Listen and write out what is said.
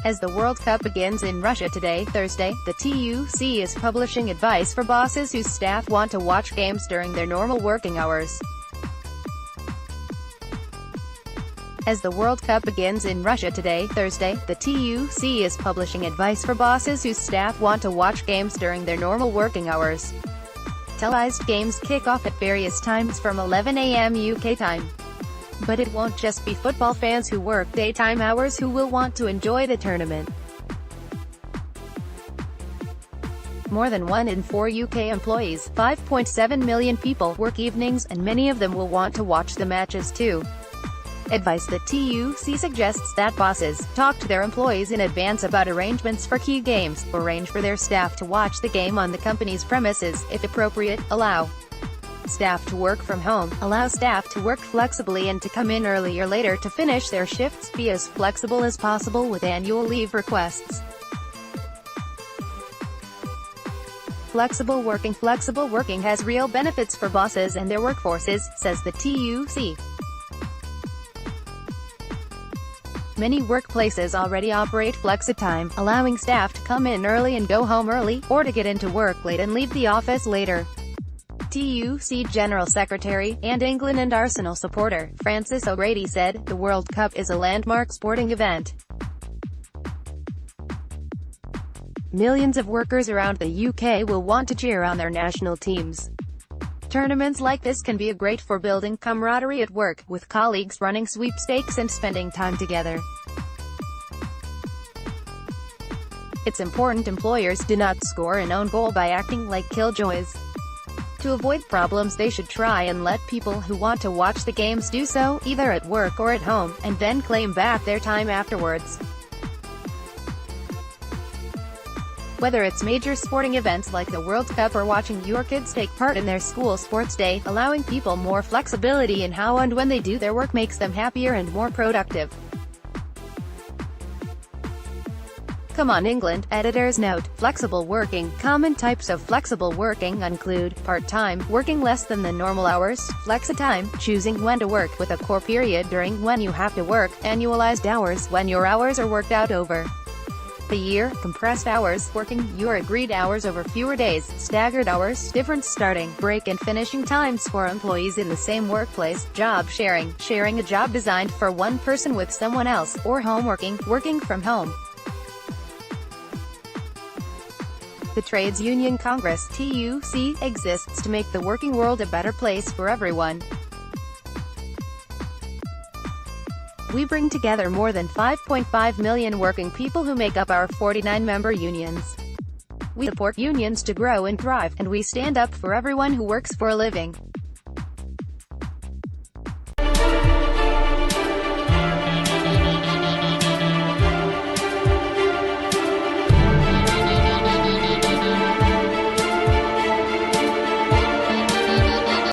As the World Cup begins in Russia today, Thursday, the TUC is publishing advice for bosses whose staff want to watch games during their normal working hours. As the World Cup begins in Russia today, Thursday, the TUC is publishing advice for bosses whose staff want to watch games during their normal working hours. Televised games kick off at various times from 11 a.m. UK time. But it won't just be football fans who work daytime hours who will want to enjoy the tournament. More than 1 in 4 UK employees, 5.7 million people, work evenings, and many of them will want to watch the matches too. Advice: the TUC suggests that bosses talk to their employees in advance about arrangements for key games, arrange for their staff to watch the game on the company's premises, if appropriate, allow staff to work from home, allow staff to work flexibly and to come in early or later to finish their shifts, be as flexible as possible with annual leave requests. Flexible working has real benefits for bosses and their workforces, says the TUC. Many workplaces already operate flexi-time, allowing staff to come in early and go home early, or to get into work late and leave the office later. TUC General Secretary, and England and Arsenal supporter, Francis O'Grady said, "The World Cup is a landmark sporting event. Millions of workers around the UK will want to cheer on their national teams. Tournaments like this can be great for building camaraderie at work, with colleagues running sweepstakes and spending time together. It's important employers do not score an own goal by acting like killjoys. To avoid problems, they should try and let people who want to watch the games do so, either at work or at home, and then claim back their time afterwards." Whether it's major sporting events like the World Cup or watching your kids take part in their school sports day, allowing people more flexibility in how and when they do their work makes them happier and more productive. Come on England, editor's note: flexible working. Common types of flexible working include part-time, working less than the normal hours; flexi-time, choosing when to work with a core period during when you have to work; annualized hours, when your hours are worked out over the year; compressed hours, working your agreed hours over fewer days; staggered hours, different starting, break and finishing times for employees in the same workplace; job sharing, sharing a job designed for one person with someone else; or home working, working from home. The Trades Union Congress, TUC, exists to make the working world a better place for everyone. We bring together more than 5.5 million working people who make up our 49-member unions. We support unions to grow and thrive, and we stand up for everyone who works for a living.